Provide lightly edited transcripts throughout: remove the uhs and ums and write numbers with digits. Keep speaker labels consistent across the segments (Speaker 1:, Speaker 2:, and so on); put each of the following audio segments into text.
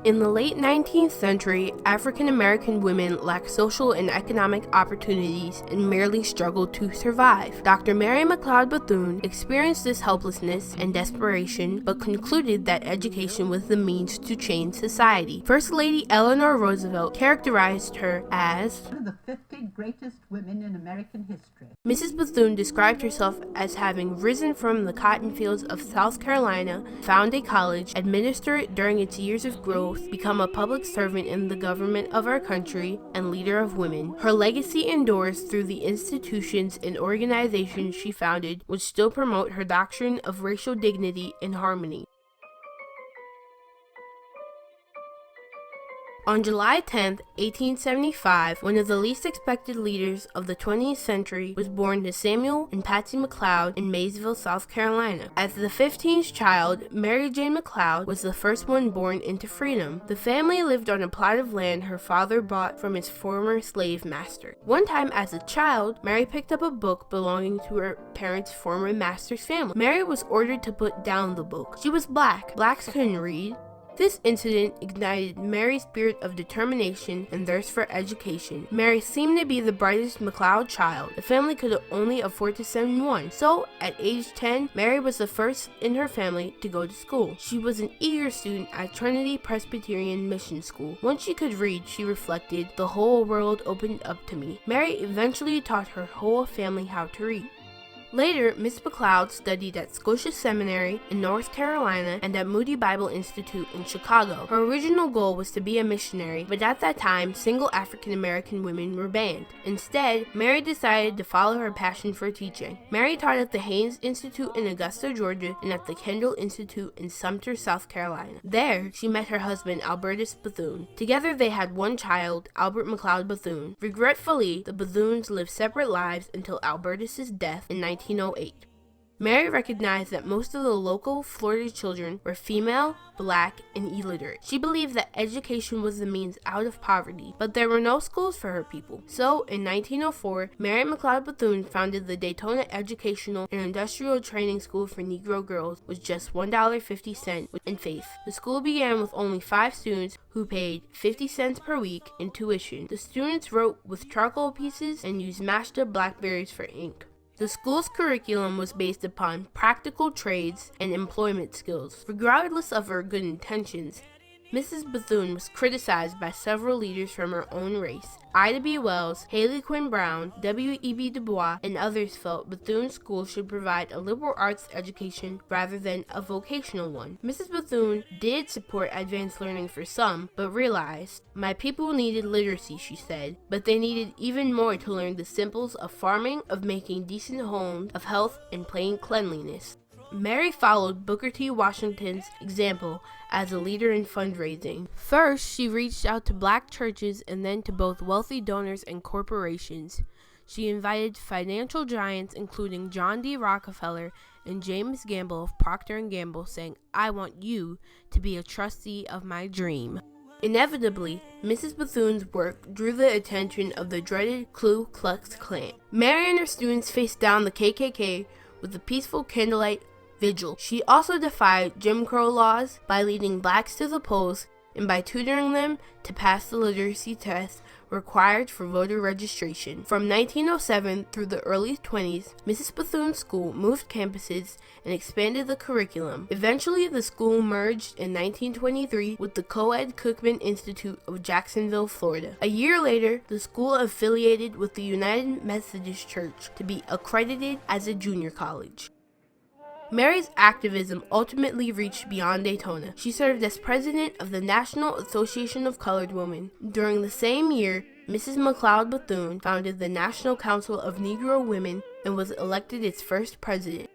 Speaker 1: In the late 19th century, African American women lacked social and economic opportunities and merely struggled to survive. Dr. Mary McLeod Bethune experienced this helplessness and desperation, but concluded that education was the means to change society. First Lady Eleanor Roosevelt characterized her as
Speaker 2: one of the 50 greatest women in American history.
Speaker 1: Mrs. Bethune described herself as having risen from the cotton fields of South Carolina, found a college, administered it during its years of growth, become a public servant in the government of our country, and leader of women. Her legacy endures through the institutions and organizations she founded, which still promote her doctrine of racial dignity and harmony. On July 10, 1875, one of the least expected leaders of the 20th century was born to Samuel and Patsy McLeod in Mayesville, South Carolina. As the 15th child, Mary Jane McLeod was the first one born into freedom. The family lived on a plot of land her father bought from his former slave master. One time as a child, Mary picked up a book belonging to her parents' former master's family. Mary was ordered to put down the book. She was black. Blacks couldn't read. This incident ignited Mary's spirit of determination and thirst for education. Mary seemed to be the brightest McLeod child. The family could only afford to send one, so at age 10, Mary was the first in her family to go to school. She was an eager student at Trinity Presbyterian Mission School. Once she could read, she reflected, "The whole world opened up to me." Mary eventually taught her whole family how to read. Later, Miss McLeod studied at Scotia Seminary in North Carolina and at Moody Bible Institute in Chicago. Her original goal was to be a missionary, but at that time, single African American women were banned. Instead, Mary decided to follow her passion for teaching. Mary taught at the Haynes Institute in Augusta, Georgia, and at the Kendall Institute in Sumter, South Carolina. There, she met her husband, Albertus Bethune. Together, they had one child, Albert McLeod Bethune. Regretfully, the Bethunes lived separate lives until Albertus's death in 1908. Mary recognized that most of the local Florida children were female, black, and illiterate. She believed that education was the means out of poverty, but there were no schools for her people. So, in 1904, Mary McLeod Bethune founded the Daytona Educational and Industrial Training School for Negro Girls with just $1.50 in faith. The school began with only 5 students who paid 50 cents per week in tuition. The students wrote with charcoal pieces and used mashed up blackberries for ink. The school's curriculum was based upon practical trades and employment skills. Regardless of her good intentions, Mrs. Bethune was criticized by several leaders from her own race. Ida B. Wells, Haley Quinn Brown, W.E.B. Du Bois, and others felt Bethune School should provide a liberal arts education rather than a vocational one. Mrs. Bethune did support advanced learning for some, but realized, "My people needed literacy," she said, but they needed even more to learn the simples of farming, of making decent homes, of health, and plain cleanliness. Mary followed Booker T. Washington's example as a leader in fundraising. First, she reached out to black churches and then to both wealthy donors and corporations. She invited financial giants including John D. Rockefeller and James Gamble of Procter & Gamble, saying, "I want you to be a trustee of my dream." Inevitably, Mrs. Bethune's work drew the attention of the dreaded Ku Klux Klan. Mary and her students faced down the KKK with a peaceful candlelight vigil. She also defied Jim Crow laws by leading blacks to the polls and by tutoring them to pass the literacy test required for voter registration. From 1907 through the early 20s, Mrs. Bethune's school moved campuses and expanded the curriculum. Eventually, the school merged in 1923 with the co-ed Cookman Institute of Jacksonville, Florida. A year later, the school affiliated with the United Methodist Church to be accredited as a junior college. Mary's activism ultimately reached beyond Daytona. She served as president of the National Association of Colored Women. During the same year, Mrs. McLeod Bethune founded the National Council of Negro Women and was elected its first president.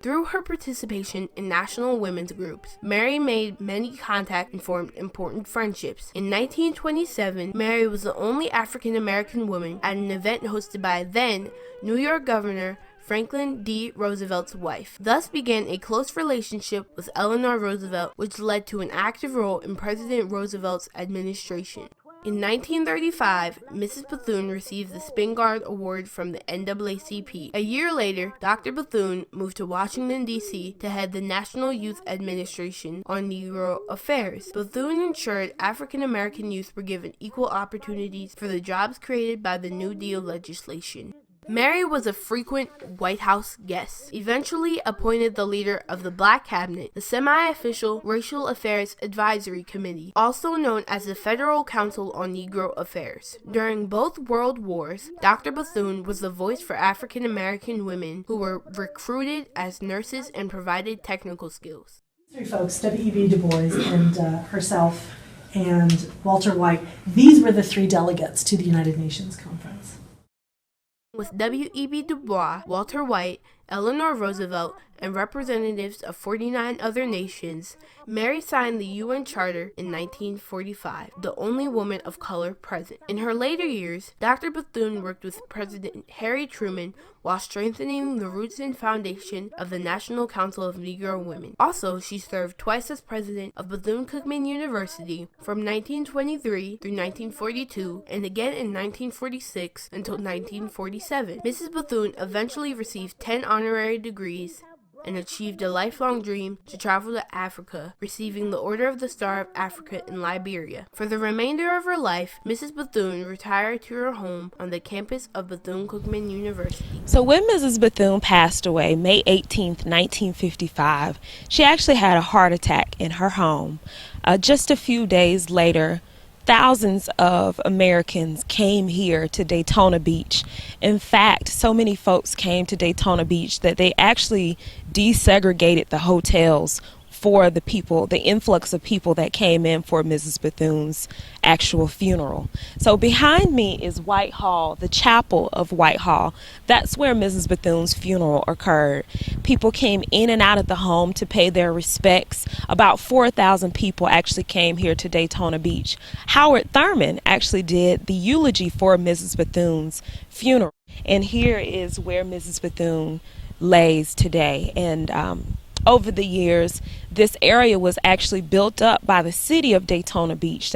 Speaker 1: Through her participation in national women's groups, Mary made many contacts and formed important friendships. In 1927, Mary was the only African American woman at an event hosted by then New York Governor Franklin D. Roosevelt's wife. Thus began a close relationship with Eleanor Roosevelt, which led to an active role in President Roosevelt's administration. In 1935, Mrs. Bethune received the Spingarn Award from the NAACP. A year later, Dr. Bethune moved to Washington, D.C. to head the National Youth Administration on Negro Affairs. Bethune ensured African American youth were given equal opportunities for the jobs created by the New Deal legislation. Mary was a frequent White House guest, eventually appointed the leader of the Black Cabinet, the semi-official Racial Affairs Advisory Committee, also known as the Federal Council on Negro Affairs. During both World Wars, Dr. Bethune was the voice for African American women who were recruited as nurses and provided technical skills.
Speaker 3: Three folks, W.E.B. Du Bois and herself and Walter White, these were the three delegates to the United Nations Conference.
Speaker 1: With W.E.B. Du Bois, Walter White, Eleanor Roosevelt, and representatives of 49 other nations, Mary signed the UN Charter in 1945, the only woman of color present. In her later years, Dr. Bethune worked with President Harry Truman while strengthening the roots and foundation of the National Council of Negro Women. Also, she served twice as president of Bethune Cookman University from 1923 through 1942, and again in 1946 until 1947. Mrs. Bethune eventually received 10 honorary degrees and achieved a lifelong dream to travel to Africa, receiving the Order of the Star of Africa in Liberia. For the remainder of her life, Mrs. Bethune retired to her home on the campus of Bethune Cookman University.
Speaker 4: So when Mrs. Bethune passed away, May 18th, 1955, she actually had a heart attack in her home. Just a few days later, thousands of Americans came here to Daytona Beach. In fact, so many folks came to Daytona Beach that they actually desegregated the hotels for the people, the influx of people that came in for Mrs. Bethune's actual funeral. So behind me is Whitehall, the chapel of Whitehall. That's where Mrs. Bethune's funeral occurred. People came in and out of the home to pay their respects. About 4,000 people actually came here to Daytona Beach. Howard Thurman actually did the eulogy for Mrs. Bethune's funeral. And here is where Mrs. Bethune lays today. And over the years, this area was actually built up by the city of Daytona Beach.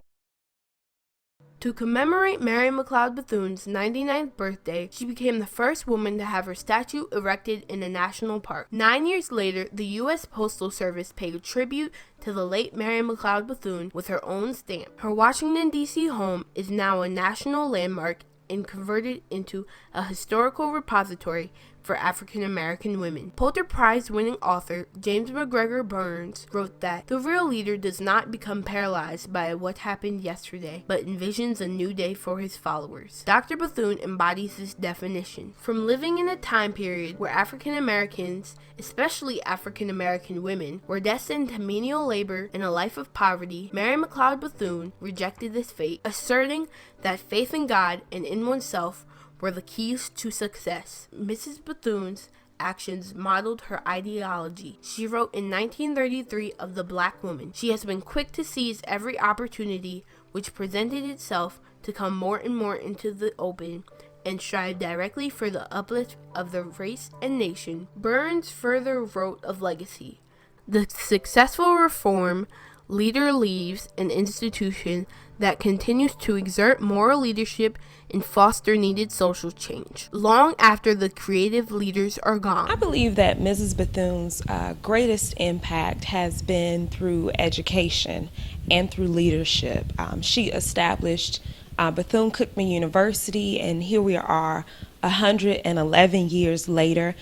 Speaker 1: To commemorate Mary McLeod Bethune's 99th birthday, she became the first woman to have her statue erected in a national park. 9 years later, the U.S. Postal Service paid a tribute to the late Mary McLeod Bethune with her own stamp. Her Washington, D.C. home is now a national landmark and converted into a historical repository for African American women. Pulitzer Prize-winning author James MacGregor Burns wrote that the real leader does not become paralyzed by what happened yesterday, but envisions a new day for his followers. Dr. Bethune embodies this definition. From living in a time period where African Americans, especially African American women, were destined to menial labor and a life of poverty, Mary McLeod Bethune rejected this fate, asserting that faith in God and in oneself were the keys to success. Mrs. Bethune's actions modeled her ideology. She wrote in 1933 of the Black woman, "She has been quick to seize every opportunity which presented itself to come more and more into the open and strive directly for the uplift of the race and nation." Burns further wrote of legacy, "The successful reform leader leaves an institution that continues to exert moral leadership and foster needed social change, long after the creative leaders are gone."
Speaker 4: I believe that Mrs. Bethune's greatest impact has been through education and through leadership. She established Bethune Cookman University, and here we are 111 years later.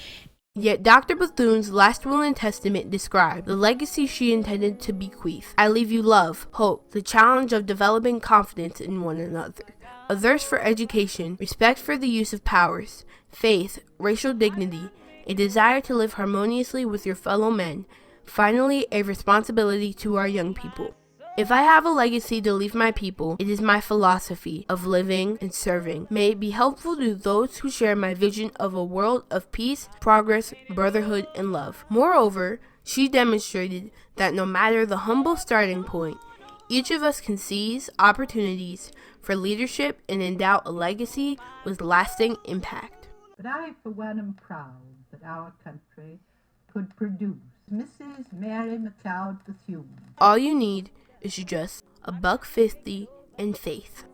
Speaker 1: Yet Dr. Bethune's last will and testament described the legacy she intended to bequeath. "I leave you love, hope, the challenge of developing confidence in one another, a thirst for education, respect for the use of powers, faith, racial dignity, a desire to live harmoniously with your fellow men, finally a responsibility to our young people. If I have a legacy to leave my people, it is my philosophy of living and serving. May it be helpful to those who share my vision of a world of peace, progress, brotherhood, and love." Moreover, she demonstrated that no matter the humble starting point, each of us can seize opportunities for leadership and endow a legacy with lasting impact.
Speaker 2: But I, for one, am proud that our country could produce Mrs. Mary McLeod Bethune.
Speaker 1: All you need is just $1.50 and faith.